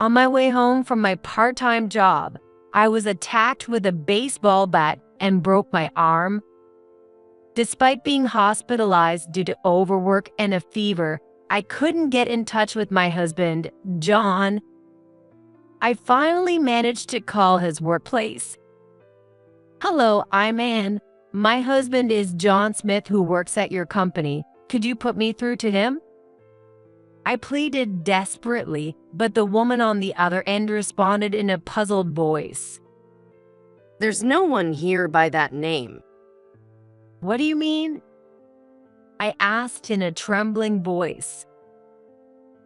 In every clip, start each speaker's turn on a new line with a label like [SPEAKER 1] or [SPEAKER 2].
[SPEAKER 1] On my way home from my part-time job, I was attacked with a baseball bat and broke my arm. Despite being hospitalized due to overwork and a fever, I couldn't get in touch with my husband, John. I finally managed to call his workplace. "Hello, I'm Ann. My husband is John Smith who works at your company. Could you put me through to him?" I pleaded desperately, but the woman on the other end responded in a puzzled voice.
[SPEAKER 2] "There's no one here by that name."
[SPEAKER 1] "What do you mean?" I asked in a trembling voice.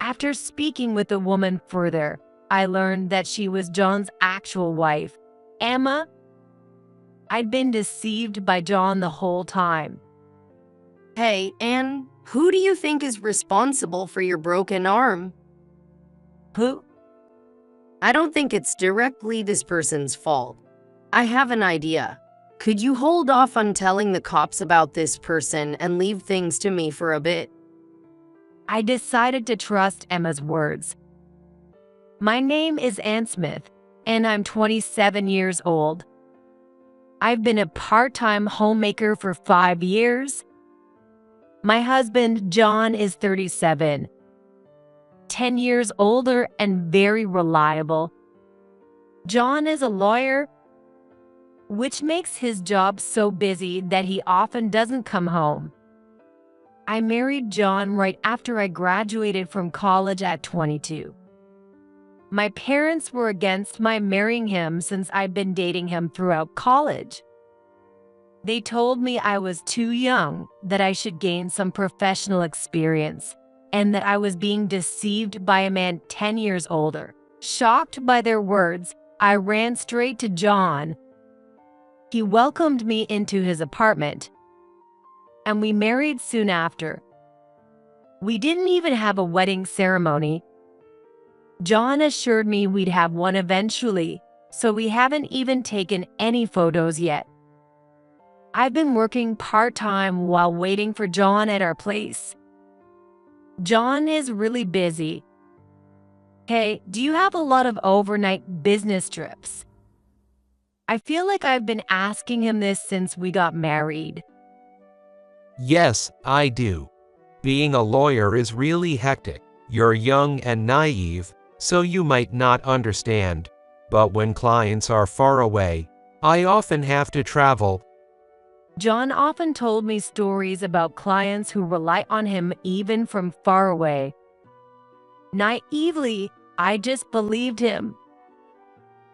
[SPEAKER 1] After speaking with the woman further, I learned that she was John's actual wife, Emma. I'd been deceived by John the whole time.
[SPEAKER 2] "Hey, Ann, who do you think is responsible for your broken arm?"
[SPEAKER 1] Who?
[SPEAKER 2] "I don't think it's directly this person's fault. I have an idea. Could you hold off on telling the cops about this person and leave things to me for a bit?"
[SPEAKER 1] I decided to trust Emma's words. "My name is Ann Smith, and I'm 27 years old. I've been a part-time homemaker for 5 years. My husband, John, is 37, 10 years older and very reliable. John is a lawyer, which makes his job so busy that he often doesn't come home. I married John right after I graduated from college at 22. My parents were against my marrying him since I'd been dating him throughout college. They told me I was too young, that I should gain some professional experience, and that I was being deceived by a man 10 years older. Shocked by their words, I ran straight to John. He welcomed me into his apartment, and we married soon after. We didn't even have a wedding ceremony. John assured me we'd have one eventually, so we haven't even taken any photos yet. I've been working part-time while waiting for John at our place. John is really busy. Hey, do you have a lot of overnight business trips?" I feel like I've been asking him this since we got married.
[SPEAKER 3] Yes, I do. Being a lawyer is really hectic. You're young and naive, so you might not understand. But when clients are far away, I often have to travel.
[SPEAKER 1] John often told me stories about clients who rely on him even from far away. Naively, I just believed him.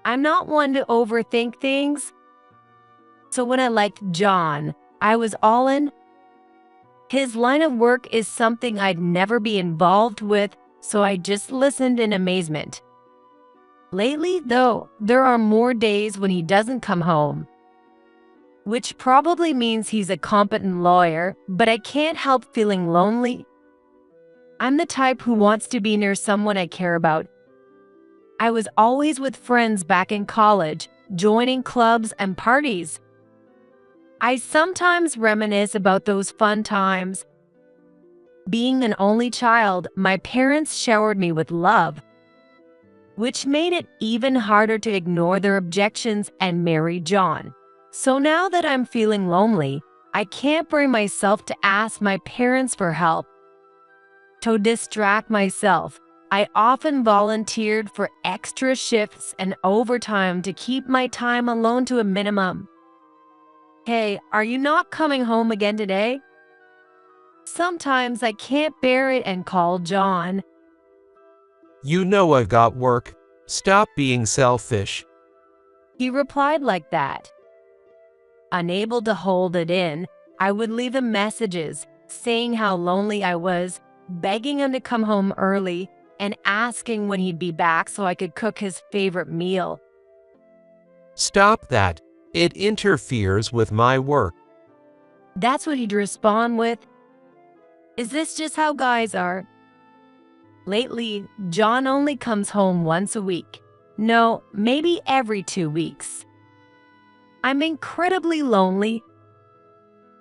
[SPEAKER 1] I'm not one to overthink things. So when I liked John, I was all in. His line of work is something I'd never be involved with, so I just listened in amazement. Lately, though, there are more days when he doesn't come home, which probably means he's a competent lawyer, but I can't help feeling lonely. I'm the type who wants to be near someone I care about. I was always with friends back in college, joining clubs and parties. I sometimes reminisce about those fun times. Being an only child, my parents showered me with love, which made it even harder to ignore their objections and marry John. So now that I'm feeling lonely, I can't bring myself to ask my parents for help. To distract myself, I often volunteered for extra shifts and overtime to keep my time alone to a minimum. Hey, are you not coming home again today? Sometimes I can't bear it and call John.
[SPEAKER 3] You know I've got work. Stop being selfish.
[SPEAKER 1] He replied like that. Unable to hold it in, I would leave him messages saying how lonely I was, begging him to come home early, and asking when he'd be back so I could cook his favorite meal.
[SPEAKER 3] Stop that. It interferes with my work.
[SPEAKER 1] That's what he'd respond with. Is this just how guys are? Lately, John only comes home once a week. No, maybe every 2 weeks. I'm incredibly lonely.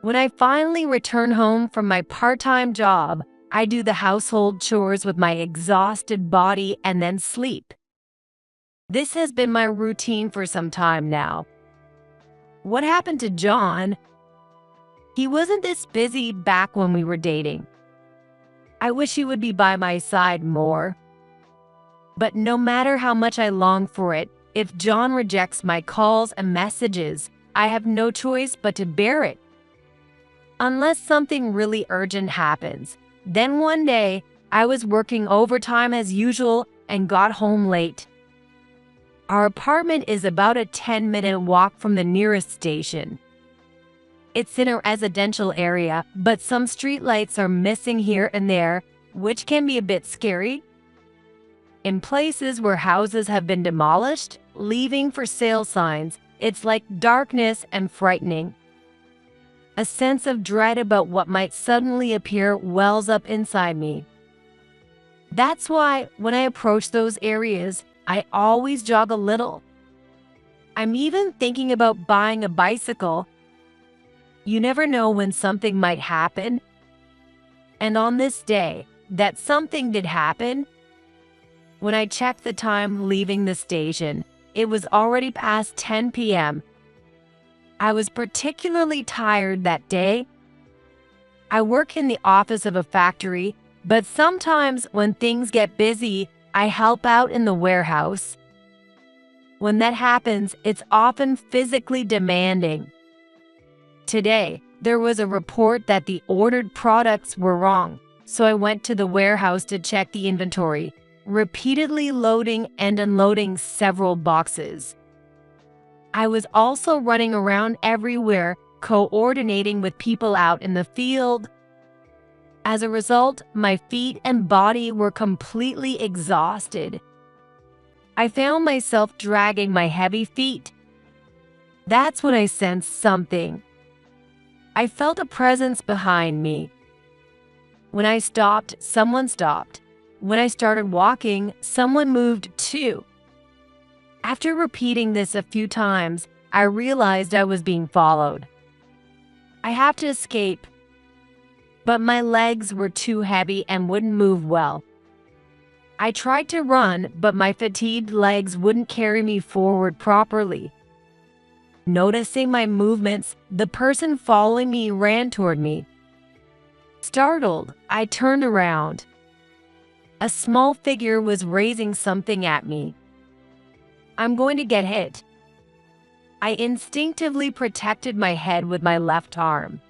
[SPEAKER 1] When I finally return home from my part-time job, I do the household chores with my exhausted body and then sleep. This has been my routine for some time now. What happened to John? He wasn't this busy back when we were dating. I wish he would be by my side more. But no matter how much I long for it, if John rejects my calls and messages, I have no choice but to bear it. Unless something really urgent happens. Then one day, I was working overtime as usual and got home late. Our apartment is about a 10-minute walk from the nearest station. It's in a residential area, but some streetlights are missing here and there, which can be a bit scary. In places where houses have been demolished, leaving for sale signs, it's like darkness and frightening. A sense of dread about what might suddenly appear wells up inside me. That's why, when I approach those areas, I always jog a little. I'm even thinking about buying a bicycle. You never know when something might happen. And on this day, that something did happen. When I checked the time leaving the station, it was already past 10 p.m. I was particularly tired that day. I work in the office of a factory, but sometimes when things get busy, I help out in the warehouse. When that happens, it's often physically demanding. Today, there was a report that the ordered products were wrong, so I went to the warehouse to check the inventory, repeatedly loading and unloading several boxes. I was also running around everywhere, coordinating with people out in the field. As a result, my feet and body were completely exhausted. I found myself dragging my heavy feet. That's when I sensed something. I felt a presence behind me. When I stopped, someone stopped. When I started walking, someone moved too. After repeating this a few times, I realized I was being followed. I had to escape, but my legs were too heavy and wouldn't move well. I tried to run, but my fatigued legs wouldn't carry me forward properly. Noticing my movements, the person following me ran toward me. Startled, I turned around. A small figure was raising something at me. I'm going to get hit. I instinctively protected my head with my left arm.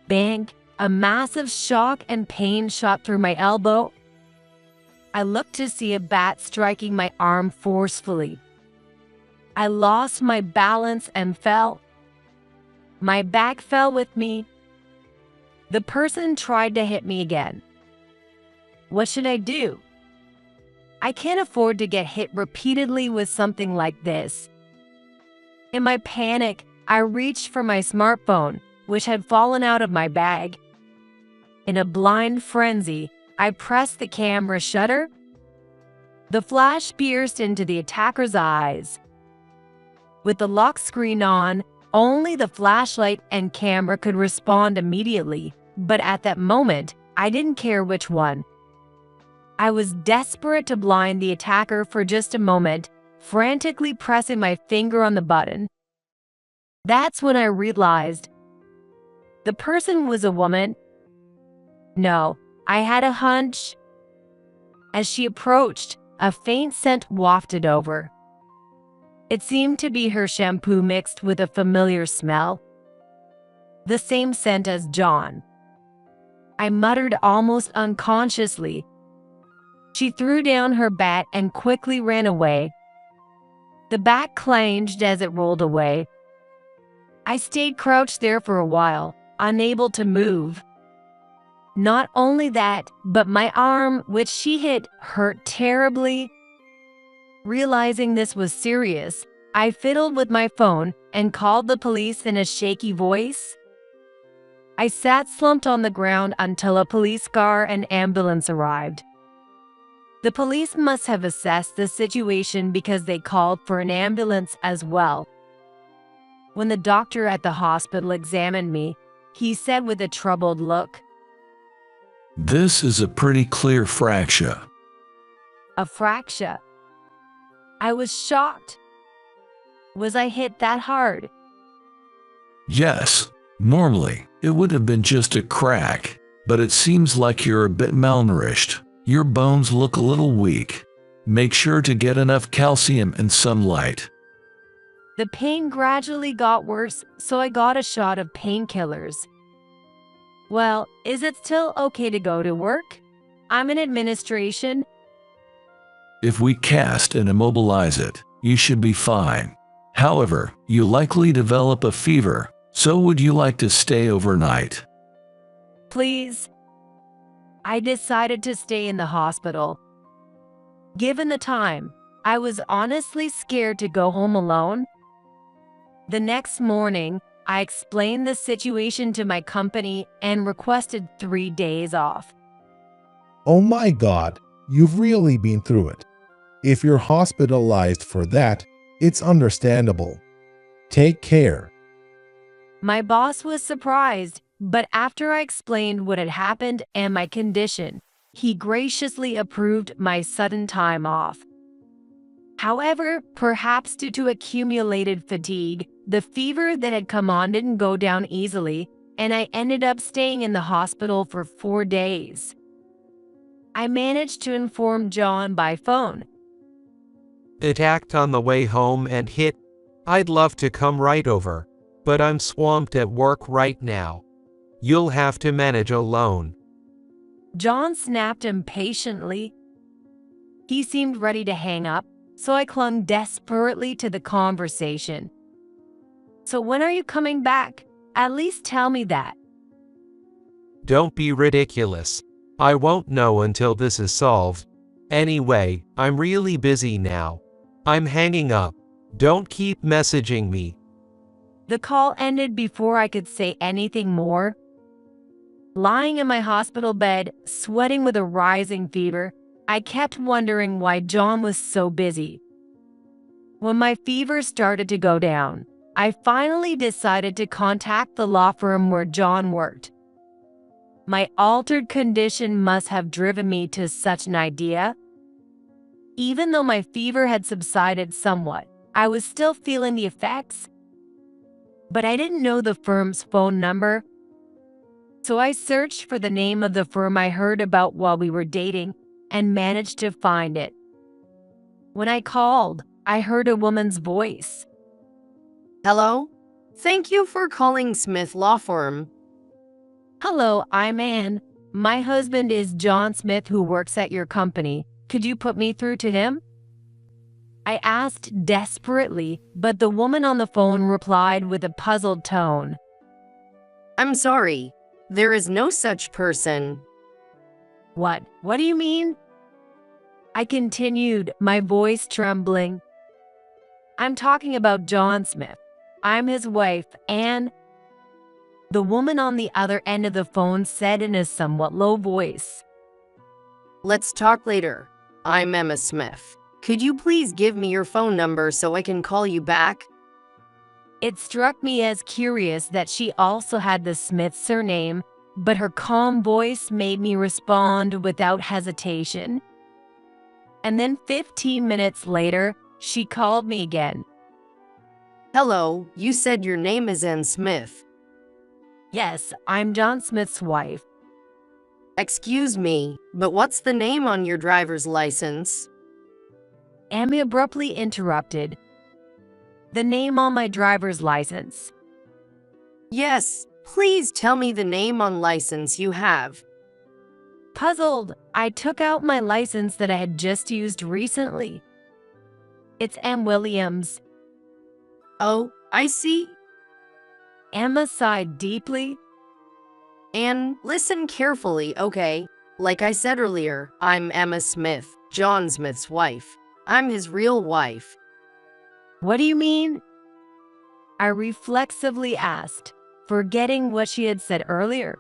[SPEAKER 1] Bang! A massive shock and pain shot through my elbow. I looked to see a bat striking my arm forcefully. I lost my balance and fell. My bag fell with me. The person tried to hit me again. What should I do? I can't afford to get hit repeatedly with something like this. In my panic, I reached for my smartphone, which had fallen out of my bag. In a blind frenzy, I pressed the camera shutter. The flash pierced into the attacker's eyes. With the lock screen on, only the flashlight and camera could respond immediately, but at that moment, I didn't care which one. I was desperate to blind the attacker for just a moment, frantically pressing my finger on the button. That's when I realized the person was a woman. No, I had a hunch. As she approached, a faint scent wafted over. It seemed to be her shampoo mixed with a familiar smell. The same scent as John. I muttered almost unconsciously. She threw down her bat and quickly ran away. The bat clanged as it rolled away. I stayed crouched there for a while, unable to move. Not only that, but my arm, which she hit, hurt terribly. Realizing this was serious, I fiddled with my phone and called the police in a shaky voice. I sat slumped on the ground until a police car and ambulance arrived. The police must have assessed the situation because they called for an ambulance as well. When the doctor at the hospital examined me, he said with a troubled look,
[SPEAKER 4] "This is a pretty clear fracture."
[SPEAKER 1] "A fracture?" I was shocked. Was I hit that hard?
[SPEAKER 4] Yes, normally it would have been just a crack, but it seems like you're a bit malnourished. Your bones look a little weak. Make sure to get enough calcium and sunlight.
[SPEAKER 1] The pain gradually got worse, so I got a shot of painkillers. Well, is it still okay to go to work? I'm in administration.
[SPEAKER 4] If we cast and immobilize it, you should be fine. However, you likely develop a fever, so would you like to stay overnight?
[SPEAKER 1] Please. I decided to stay in the hospital. Given the time, I was honestly scared to go home alone. The next morning, I explained the situation to my company and requested 3 days off.
[SPEAKER 5] Oh my God, you've really been through it. If you're hospitalized for that, it's understandable. Take care.
[SPEAKER 1] My boss was surprised, but after I explained what had happened and my condition, he graciously approved my sudden time off. However, perhaps due to accumulated fatigue, the fever that had come on didn't go down easily, and I ended up staying in the hospital for 4 days. I managed to inform John by phone.
[SPEAKER 3] Attacked on the way home and hit. I'd love to come right over, but I'm swamped at work right now. You'll have to manage alone.
[SPEAKER 1] John snapped impatiently. He seemed ready to hang up, so I clung desperately to the conversation. So when are you coming back? At least tell me that.
[SPEAKER 3] Don't be ridiculous. I won't know until this is solved. Anyway, I'm really busy now. I'm hanging up. Don't keep messaging me.
[SPEAKER 1] The call ended before I could say anything more. Lying in my hospital bed, sweating with a rising fever, I kept wondering why John was so busy. When my fever started to go down, I finally decided to contact the law firm where John worked. My altered condition must have driven me to such an idea. Even though my fever had subsided somewhat, I was still feeling the effects. But I didn't know the firm's phone number. So I searched for the name of the firm I heard about while we were dating and managed to find it. When I called, I heard a woman's voice.
[SPEAKER 2] Hello? Thank you for calling Smith Law Firm.
[SPEAKER 1] Hello, I'm Anne. My husband is John Smith, who works at your company. Could you put me through to him? I asked desperately, but the woman on the phone replied with a puzzled tone.
[SPEAKER 2] I'm sorry. There is no such person.
[SPEAKER 1] What? What do you mean? I continued, my voice trembling. I'm talking about John Smith. I'm his wife, Anne. The woman on the other end of the phone said in a somewhat low voice.
[SPEAKER 2] Let's talk later. I'm Emma Smith. Could you please give me your phone number so I can call you back?
[SPEAKER 1] It struck me as curious that she also had the Smith surname, but her calm voice made me respond without hesitation. And then 15 minutes later, she called me again.
[SPEAKER 2] Hello, you said your name is Anne Smith.
[SPEAKER 1] Yes, I'm John Smith's wife.
[SPEAKER 2] Excuse me, but what's the name on your driver's license?
[SPEAKER 1] Amy abruptly interrupted. The name on my driver's license.
[SPEAKER 2] Yes, please tell me the name on license you have.
[SPEAKER 1] Puzzled, I took out my license that I had just used recently. It's M. Williams.
[SPEAKER 2] Oh, I see.
[SPEAKER 1] Emma sighed deeply.
[SPEAKER 2] Anne, listen carefully, okay? Like I said earlier, I'm Emma Smith, John Smith's wife. I'm his real wife.
[SPEAKER 1] What do you mean? I reflexively asked, forgetting what she had said earlier.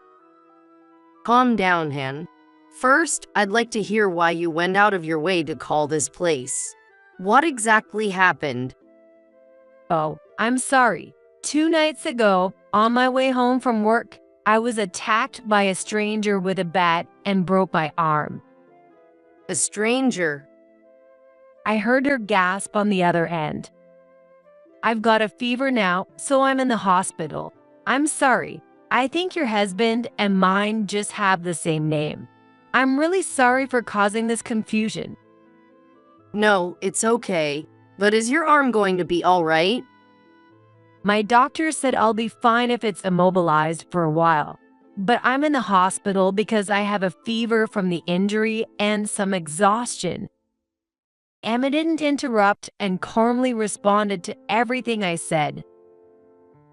[SPEAKER 2] Calm down, Anne. First, I'd like to hear why you went out of your way to call this place. What exactly happened?
[SPEAKER 1] Oh, I'm sorry. 2 nights ago, on my way home from work, I was attacked by a stranger with a bat and broke my arm.
[SPEAKER 2] A stranger?
[SPEAKER 1] I heard her gasp on the other end. I've got a fever now, so I'm in the hospital. I'm sorry. I think your husband and mine just have the same name. I'm really sorry for causing this confusion.
[SPEAKER 2] No, it's okay. But is your arm going to be all right?
[SPEAKER 1] My doctor said I'll be fine if it's immobilized for a while. But I'm in the hospital because I have a fever from the injury and some exhaustion. Emma didn't interrupt and calmly responded to everything I said.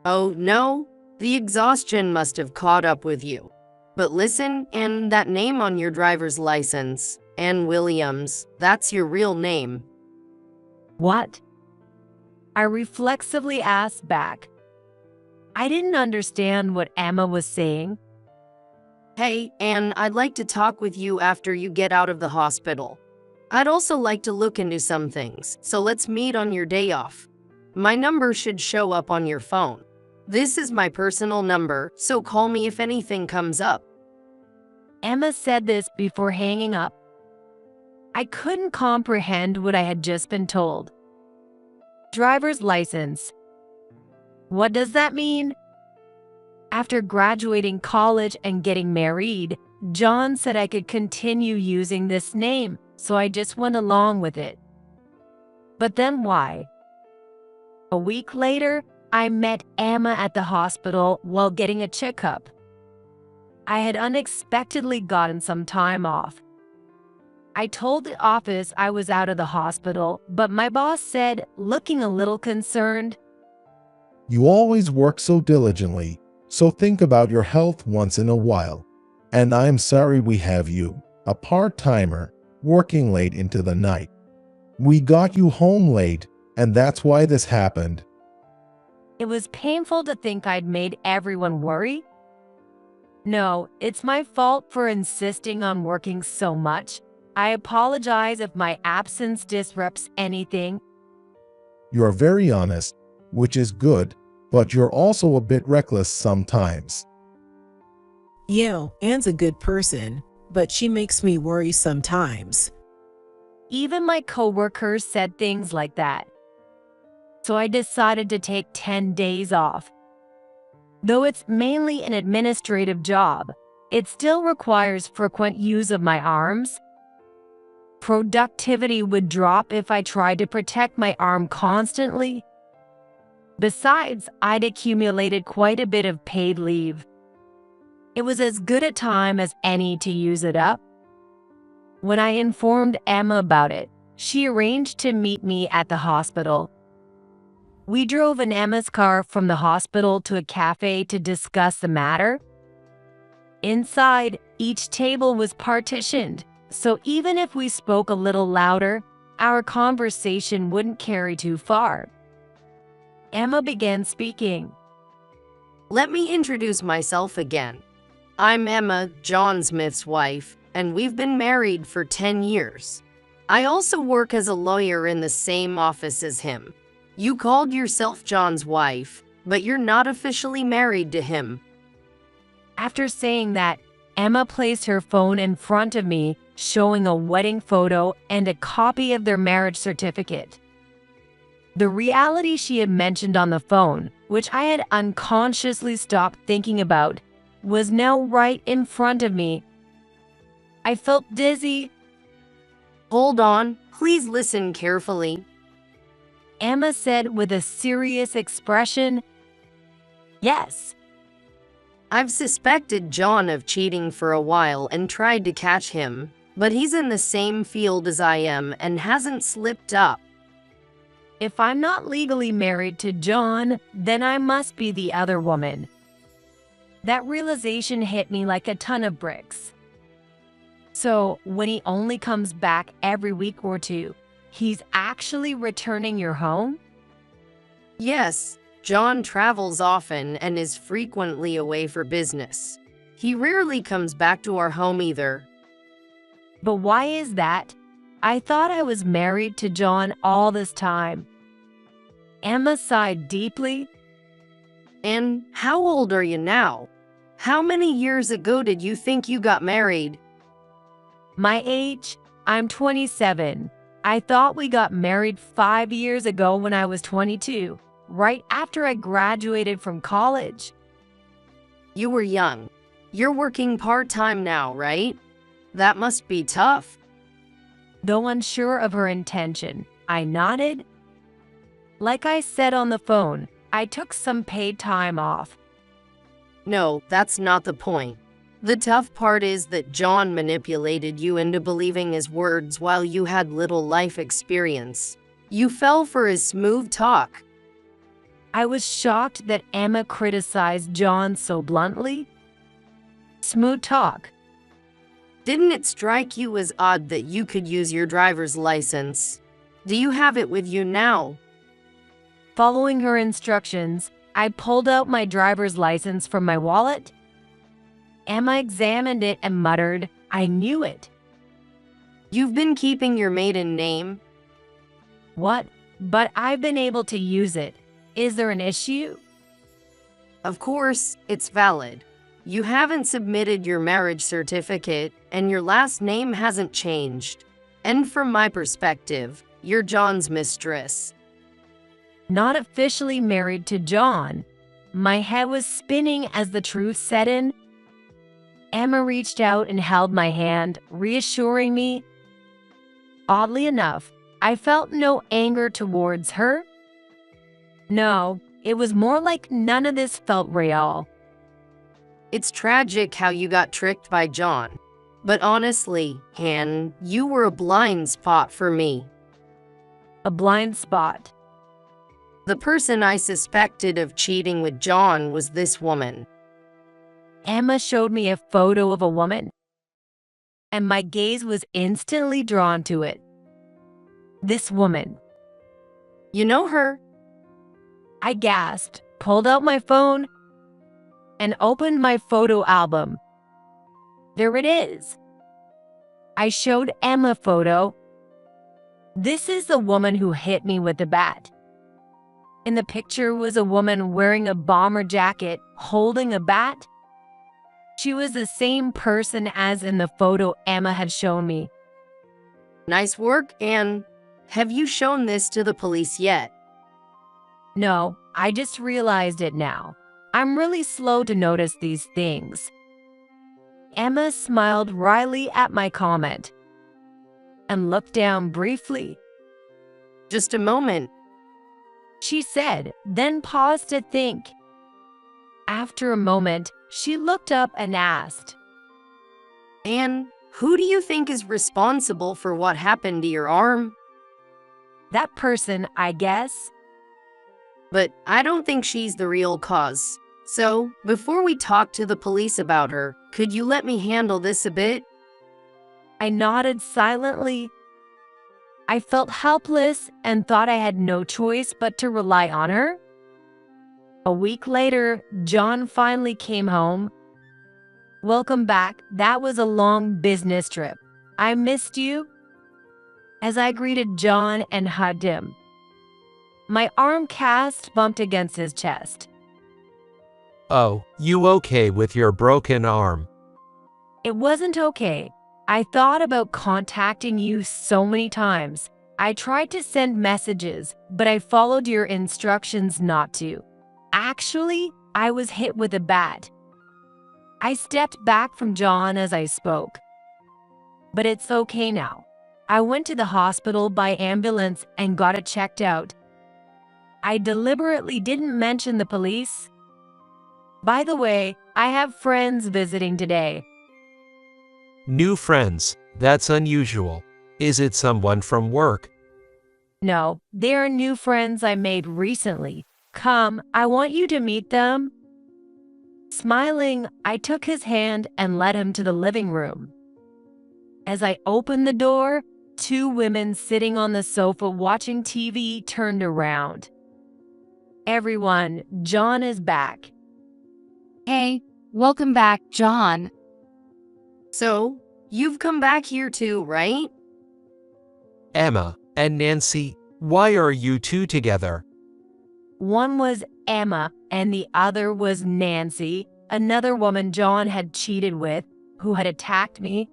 [SPEAKER 2] Oh, no? The exhaustion must have caught up with you. But listen, and that name on your driver's license, Ann Williams, that's your real name.
[SPEAKER 1] What? I reflexively asked back. I didn't understand what Emma was saying.
[SPEAKER 2] Hey, Ann, I'd like to talk with you after you get out of the hospital. I'd also like to look into some things, so let's meet on your day off. My number should show up on your phone. This is my personal number, so call me if anything comes up.
[SPEAKER 1] Emma said this before hanging up. I couldn't comprehend what I had just been told. Driver's license. What does that mean? After graduating college and getting married, John said I could continue using this name, so I just went along with it. But then why? A week later, I met Emma at the hospital while getting a checkup. I had unexpectedly gotten some time off. I told the office I was out of the hospital, but my boss said, looking a little concerned,
[SPEAKER 5] You always work so diligently, so think about your health once in a while. And I'm sorry we have you, a part-timer, working late into the night. We got you home late, and that's why this happened.
[SPEAKER 1] It was painful to think I'd made everyone worry. No, it's my fault for insisting on working so much. I apologize if my absence disrupts anything.
[SPEAKER 5] You're very honest, which is good, but you're also a bit reckless sometimes.
[SPEAKER 6] Yeah, Anne's a good person, but she makes me worry sometimes.
[SPEAKER 1] Even my coworkers said things like that. So I decided to take 10 days off. Though it's mainly an administrative job, it still requires frequent use of my arms. Productivity would drop if I tried to protect my arm constantly. Besides, I'd accumulated quite a bit of paid leave. It was as good a time as any to use it up. When I informed Emma about it, she arranged to meet me at the hospital. We drove in Emma's car from the hospital to a cafe to discuss the matter. Inside, each table was partitioned, so even if we spoke a little louder, our conversation wouldn't carry too far. Emma began speaking.
[SPEAKER 2] Let me introduce myself again. I'm Emma, John Smith's wife, and we've been married for 10 years. I also work as a lawyer in the same office as him. You called yourself John's wife, but you're not officially married to him.
[SPEAKER 1] After saying that, Emma placed her phone in front of me, showing a wedding photo and a copy of their marriage certificate. The reality she had mentioned on the phone, which I had unconsciously stopped thinking about, was now right in front of me. I felt dizzy.
[SPEAKER 2] Hold on, please listen carefully.
[SPEAKER 1] Emma said with a serious expression, Yes.
[SPEAKER 2] I've suspected John of cheating for a while and tried to catch him, but he's in the same field as I am and hasn't slipped up.
[SPEAKER 1] If I'm not legally married to John, then I must be the other woman. That realization hit me like a ton of bricks. So, when he only comes back every week or two, he's actually returning your home?
[SPEAKER 2] Yes, John travels often and is frequently away for business. He rarely comes back to our home either.
[SPEAKER 1] But why is that? I thought I was married to John all this time. Emma sighed deeply.
[SPEAKER 2] And how old are you now? How many years ago did you think you got married?
[SPEAKER 1] My age? I'm 27. I thought we got married 5 years ago when I was 22, right after I graduated from college.
[SPEAKER 2] You were young. You're working part-time now, right? That must be tough.
[SPEAKER 1] Though unsure of her intention, I nodded. Like I said on the phone, I took some paid time off.
[SPEAKER 2] No, that's not the point. The tough part is that John manipulated you into believing his words while you had little life experience. You fell for his smooth talk.
[SPEAKER 1] I was shocked that Emma criticized John so bluntly. Smooth talk.
[SPEAKER 2] Didn't it strike you as odd that you could use your driver's license? Do you have it with you now?
[SPEAKER 1] Following her instructions, I pulled out my driver's license from my wallet. Emma examined it and muttered, "I knew it."
[SPEAKER 2] You've been keeping your maiden name?
[SPEAKER 1] What? But I've been able to use it. Is there an issue?
[SPEAKER 2] Of course, it's valid. You haven't submitted your marriage certificate, and your last name hasn't changed. And from my perspective, you're John's mistress.
[SPEAKER 1] Not officially married to John. My head was spinning as the truth set in. Emma reached out and held my hand, reassuring me. Oddly enough, I felt no anger towards her. No, it was more like none of this felt real.
[SPEAKER 2] It's tragic how you got tricked by John. But honestly, Han, you were a blind spot for me.
[SPEAKER 1] A blind spot.
[SPEAKER 2] The person I suspected of cheating with John was this woman.
[SPEAKER 1] Emma showed me a photo of a woman, and my gaze was instantly drawn to it. This woman.
[SPEAKER 2] You know her?
[SPEAKER 1] I gasped, pulled out my phone, and opened my photo album. There it is. I showed Emma a photo. This is the woman who hit me with the bat. In the picture was a woman wearing a bomber jacket, holding a bat. She was the same person as in the photo Emma had shown me.
[SPEAKER 2] Nice work, Anne. Have you shown this to the police yet?
[SPEAKER 1] No, I just realized it now. I'm really slow to notice these things. Emma smiled wryly at my comment and looked down briefly.
[SPEAKER 2] Just a moment,
[SPEAKER 1] she said, then paused to think. After a moment, she looked up and asked,
[SPEAKER 2] Anne, who do you think is responsible for what happened to your arm?
[SPEAKER 1] That person, I guess.
[SPEAKER 2] But I don't think she's the real cause. So, before we talk to the police about her, could you let me handle this a bit?
[SPEAKER 1] I nodded silently. I felt helpless and thought I had no choice but to rely on her. A week later, John finally came home. Welcome back. That was a long business trip. I missed you. As I greeted John and hugged him, my arm cast bumped against his chest.
[SPEAKER 3] Oh, you okay with your broken arm?
[SPEAKER 1] It wasn't okay. I thought about contacting you so many times. I tried to send messages, but I followed your instructions not to. Actually, I was hit with a bat. I stepped back from John as I spoke. But it's okay now. I went to the hospital by ambulance and got it checked out. I deliberately didn't mention the police. By the way, I have friends visiting today.
[SPEAKER 3] New friends? That's unusual. Is it someone from work?
[SPEAKER 1] No, they are new friends I made recently. Come, I want you to meet them. Smiling, I took his hand and led him to the living room. As I opened the door, two women sitting on the sofa watching TV turned around. Everyone, John is back.
[SPEAKER 7] Hey, welcome back, John.
[SPEAKER 2] So, you've come back here too, right?
[SPEAKER 3] Emma and Nancy, why are you two together?
[SPEAKER 1] One was Emma and the other was Nancy, another woman John had cheated with, who had attacked me.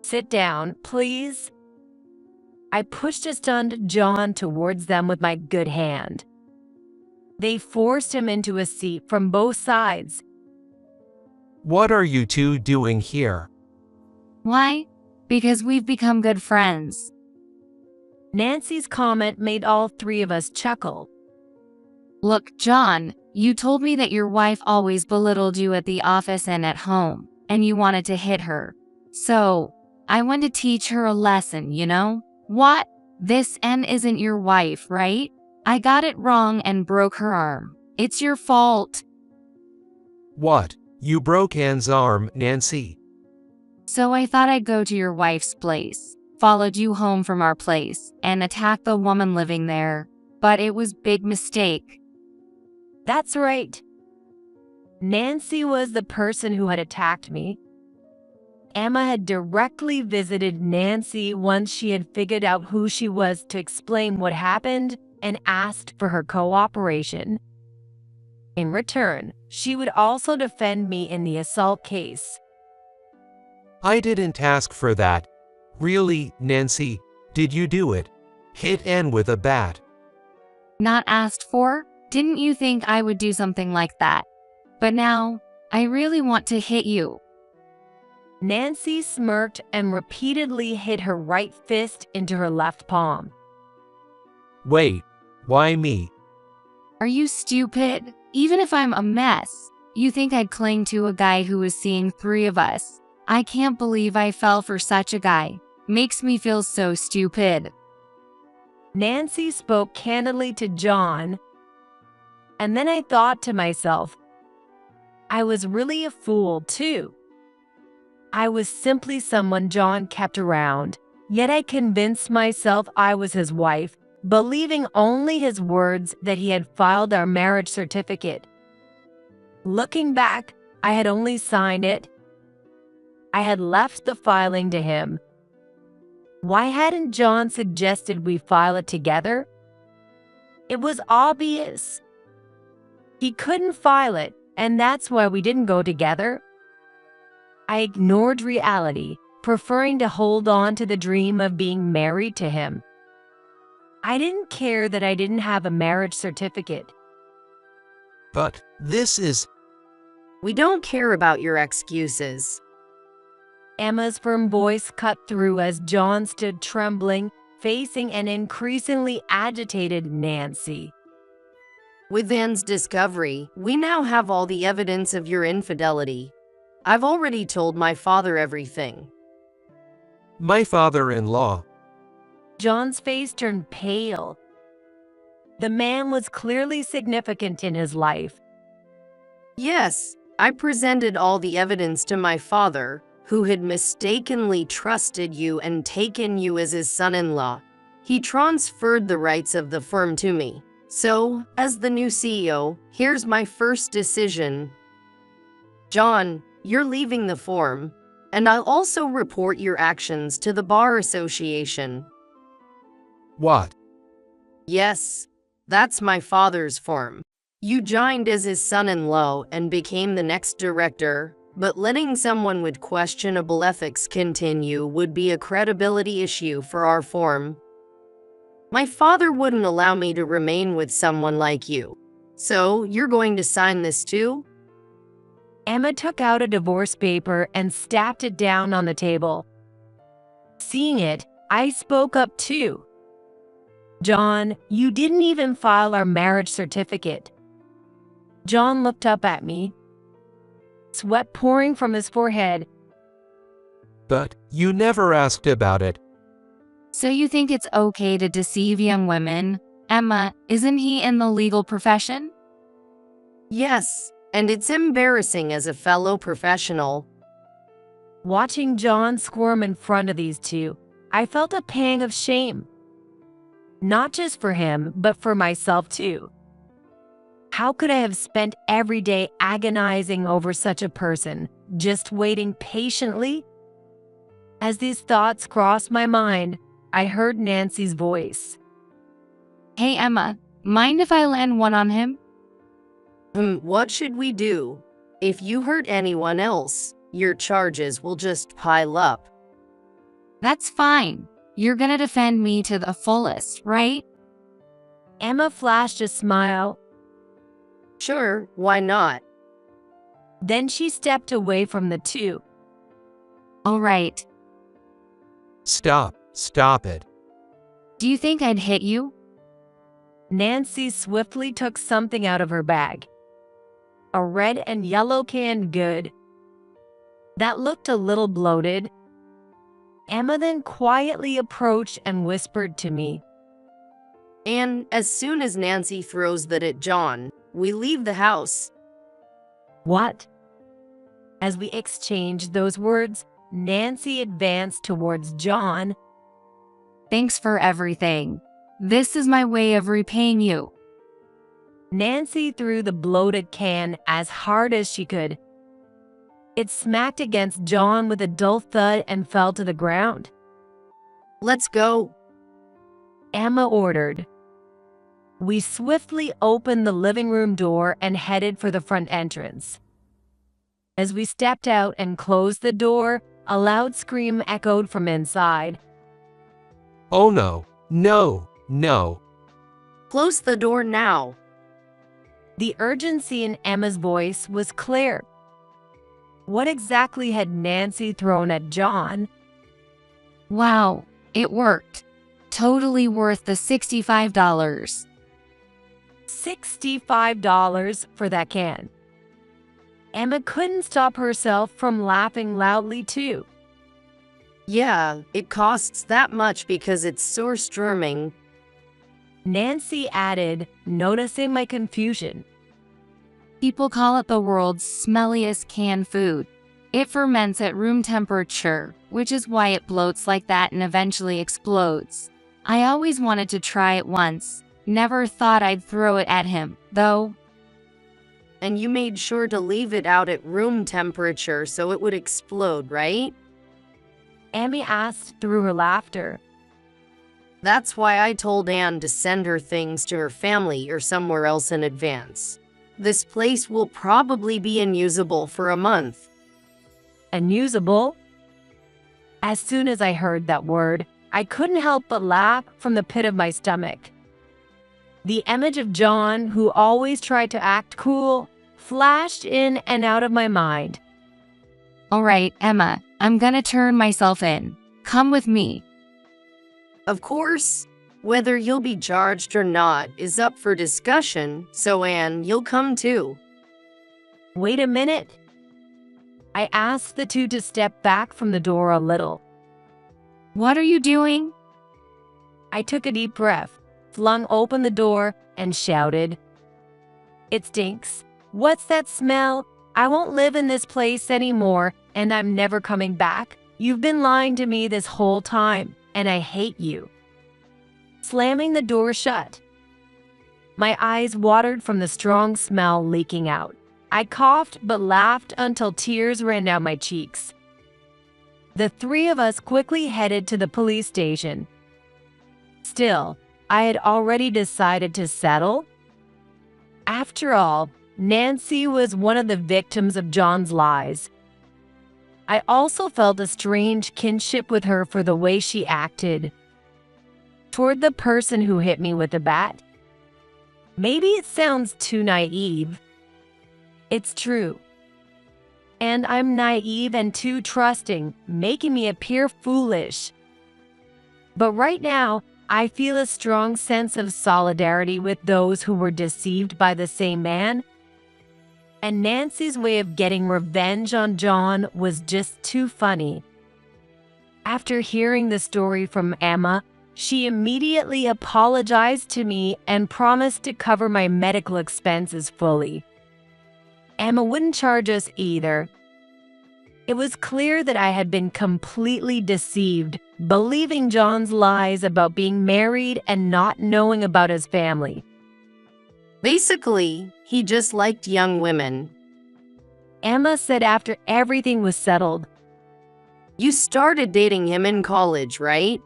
[SPEAKER 1] Sit down, please. I pushed a stunned John towards them with my good hand. They forced him into a seat from both sides.
[SPEAKER 3] What are you two doing here?
[SPEAKER 7] Why? Because we've become good friends.
[SPEAKER 1] Nancy's comment made all three of us chuckle.
[SPEAKER 7] Look, John, you told me that your wife always belittled you at the office and at home, and you wanted to hit her. So, I want to teach her a lesson, you know? What? This N isn't your wife, right? I got it wrong and broke her arm. It's your fault.
[SPEAKER 3] What? You broke Anne's arm, Nancy.
[SPEAKER 7] So I thought I'd go to your wife's place, followed you home from our place, and attack the woman living there. But it was big mistake.
[SPEAKER 1] That's right. Nancy was the person who had attacked me. Emma had directly visited Nancy once she had figured out who she was to explain what happened and asked for her cooperation. In return, she would also defend me in the assault case.
[SPEAKER 3] I didn't ask for that. Really, Nancy, did you do it? Hit Anne with a bat.
[SPEAKER 7] Not asked for? Didn't you think I would do something like that? But now, I really want to hit you.
[SPEAKER 1] Nancy smirked and repeatedly hit her right fist into her left palm.
[SPEAKER 3] Wait, why me?
[SPEAKER 7] Are you stupid? Even if I'm a mess, you think I'd cling to a guy who was seeing three of us? I can't believe I fell for such a guy. Makes me feel so stupid.
[SPEAKER 1] Nancy spoke candidly to John, and then I thought to myself, I was really a fool too. I was simply someone John kept around, yet I convinced myself I was his wife, believing only his words that he had filed our marriage certificate. Looking back, I had only signed it. I had left the filing to him. Why hadn't John suggested we file it together? It was obvious. He couldn't file it, and that's why we didn't go together. I ignored reality, preferring to hold on to the dream of being married to him. I didn't care that I didn't have a marriage certificate.
[SPEAKER 3] But this is...
[SPEAKER 2] We don't care about your excuses.
[SPEAKER 1] Emma's firm voice cut through as John stood trembling, facing an increasingly agitated Nancy.
[SPEAKER 2] With Anne's discovery, we now have all the evidence of your infidelity. I've already told my father everything.
[SPEAKER 3] My father-in-law.
[SPEAKER 1] John's face turned pale. The man was clearly significant in his life.
[SPEAKER 2] Yes, I presented all the evidence to my father, who had mistakenly trusted you and taken you as his son-in-law. He transferred the rights of the firm to me. So, as the new CEO, here's my first decision. John, you're leaving the firm, and I'll also report your actions to the Bar Association.
[SPEAKER 3] What?
[SPEAKER 2] Yes, that's my father's firm. You joined as his son-in-law and became the next director, but letting someone with questionable ethics continue would be a credibility issue for our firm. My father wouldn't allow me to remain with someone like you. So, you're going to sign this too?
[SPEAKER 1] Emma took out a divorce paper and stamped it down on the table. Seeing it, I spoke up too. John, you didn't even file our marriage certificate. John looked up at me, sweat pouring from his forehead.
[SPEAKER 3] But you never asked about it.
[SPEAKER 7] So you think it's okay to deceive young women? Emma, isn't he in the legal profession?
[SPEAKER 2] Yes, and it's embarrassing as a fellow professional.
[SPEAKER 1] Watching John squirm in front of these two, I felt a pang of shame. Not just for him, but for myself too. How could I have spent every day agonizing over such a person, just waiting patiently? As these thoughts crossed my mind, I heard Nancy's voice.
[SPEAKER 7] Hey Emma, mind if I land one on him?
[SPEAKER 2] What should we do? If you hurt anyone else, your charges will just pile up.
[SPEAKER 7] That's fine. You're gonna defend me to the fullest, right?
[SPEAKER 1] Emma flashed a smile.
[SPEAKER 2] Sure, why not?
[SPEAKER 1] Then she stepped away from the two.
[SPEAKER 7] All right.
[SPEAKER 3] Stop it.
[SPEAKER 7] Do you think I'd hit you?
[SPEAKER 1] Nancy swiftly took something out of her bag. A red and yellow canned good that looked a little bloated. Emma then quietly approached and whispered to me.
[SPEAKER 2] And as soon as Nancy throws that at John, we leave the house.
[SPEAKER 1] What? As we exchanged those words, Nancy advanced towards John.
[SPEAKER 7] Thanks for everything. This is my way of repaying you.
[SPEAKER 1] Nancy threw the bloated can as hard as she could. It smacked against John with a dull thud and fell to the ground.
[SPEAKER 2] Let's go.
[SPEAKER 1] Emma ordered. We swiftly opened the living room door and headed for the front entrance. As we stepped out and closed the door, a loud scream echoed from inside.
[SPEAKER 3] Oh no.
[SPEAKER 2] Close the door now.
[SPEAKER 1] The urgency in Emma's voice was clear. What exactly had Nancy thrown at John?
[SPEAKER 7] Wow, it worked. Totally worth the $65.
[SPEAKER 1] $65 for that can. Emma couldn't stop herself from laughing loudly too.
[SPEAKER 2] Yeah, it costs that much because it's surströmming.
[SPEAKER 1] Nancy added, noticing my confusion.
[SPEAKER 7] People call it the world's smelliest canned food. It ferments at room temperature, which is why it bloats like that and eventually explodes. I always wanted to try it once. Never thought I'd throw it at him, though.
[SPEAKER 2] And you made sure to leave it out at room temperature so it would explode, right?
[SPEAKER 1] Amy asked through her laughter.
[SPEAKER 2] That's why I told Anne to send her things to her family or somewhere else in advance. This place will probably be unusable for a month.
[SPEAKER 1] Unusable? As soon as I heard that word, I couldn't help but laugh from the pit of my stomach. The image of John, who always tried to act cool, flashed in and out of my mind.
[SPEAKER 7] All right, Emma, I'm gonna turn myself in. Come with me.
[SPEAKER 2] Of course, whether you'll be charged or not is up for discussion, so Anne, you'll come too.
[SPEAKER 1] Wait a minute. I asked the two to step back from the door a little.
[SPEAKER 7] What are you doing?
[SPEAKER 1] I took a deep breath, flung open the door, and shouted. It stinks. What's that smell? I won't live in this place anymore, and I'm never coming back. You've been lying to me this whole time, and I hate you. Slamming the door shut. My eyes watered from the strong smell leaking out. I coughed but laughed until tears ran down my cheeks. The three of us quickly headed to the police station. Still, I had already decided to settle. After all, Nancy was one of the victims of John's lies. I also felt a strange kinship with her for the way she acted toward the person who hit me with a bat. Maybe it sounds too naive. It's true. And I'm naive and too trusting, making me appear foolish. But right now, I feel a strong sense of solidarity with those who were deceived by the same man. And Nancy's way of getting revenge on John was just too funny. After hearing the story from Emma, she immediately apologized to me and promised to cover my medical expenses fully. Emma wouldn't charge us either. It was clear that I had been completely deceived, believing John's lies about being married and not knowing about his family.
[SPEAKER 2] Basically, he just liked young women.
[SPEAKER 1] Emma said after everything was settled.
[SPEAKER 2] You started dating him in college, right?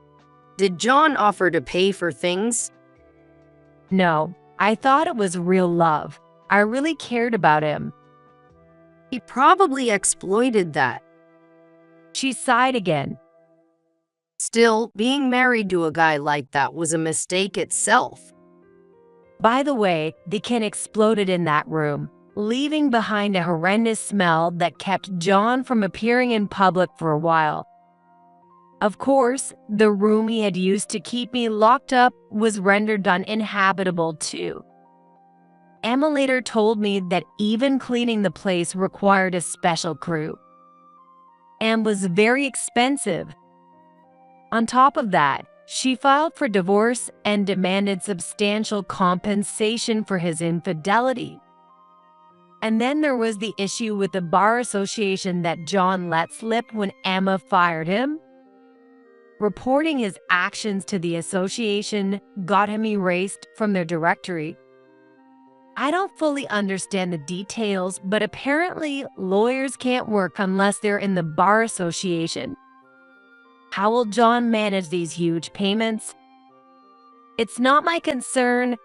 [SPEAKER 2] Did John offer to pay for things?
[SPEAKER 1] No, I thought it was real love. I really cared about him.
[SPEAKER 2] He probably exploited that.
[SPEAKER 1] She sighed again.
[SPEAKER 2] Still, being married to a guy like that was a mistake itself.
[SPEAKER 1] By the way, the can exploded in that room, leaving behind a horrendous smell that kept John from appearing in public for a while. Of course, the room he had used to keep me locked up was rendered uninhabitable too. Emma later told me that even cleaning the place required a special crew and was very expensive. On top of that, she filed for divorce and demanded substantial compensation for his infidelity. And then there was the issue with the bar association that John let slip when Emma fired him. Reporting his actions to the association got him erased from their directory. I don't fully understand the details, but apparently lawyers can't work unless they're in the bar association. How will John manage these huge payments? It's not my concern,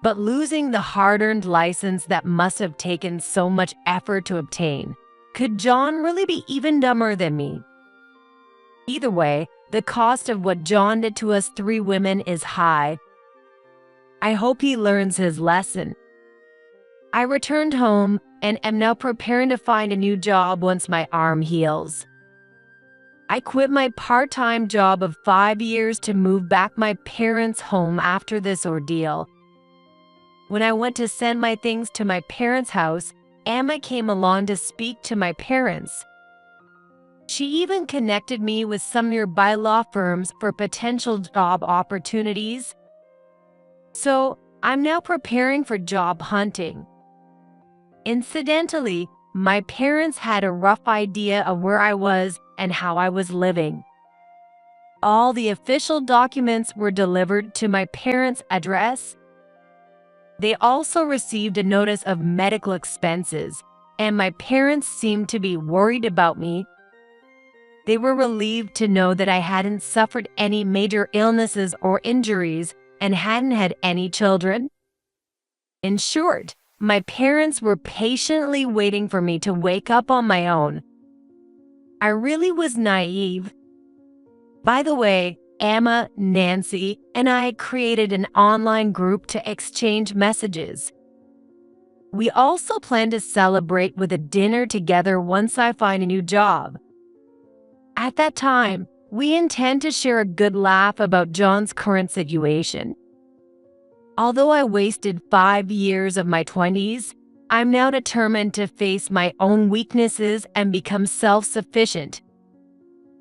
[SPEAKER 1] but losing the hard-earned license that must have taken so much effort to obtain, could John really be even dumber than me? Either way, the cost of what John did to us 3 women is high. I hope he learns his lesson. I returned home and am now preparing to find a new job once my arm heals. I quit my part-time job of 5 years to move back my parents' home after this ordeal. When I went to send my things to my parents' house, Emma came along to speak to my parents. She even connected me with some nearby law firms for potential job opportunities. So, I'm now preparing for job hunting. Incidentally, my parents had a rough idea of where I was and how I was living. All the official documents were delivered to my parents' address. They also received a notice of medical expenses, and my parents seemed to be worried about me. They were relieved to know that I hadn't suffered any major illnesses or injuries and hadn't had any children. In short, my parents were patiently waiting for me to wake up on my own. I really was naive. By the way, Emma, Nancy, and I created an online group to exchange messages. We also plan to celebrate with a dinner together once I find a new job. At that time, we intend to share a good laugh about John's current situation. Although I wasted 5 years of my 20s, I'm now determined to face my own weaknesses and become self-sufficient.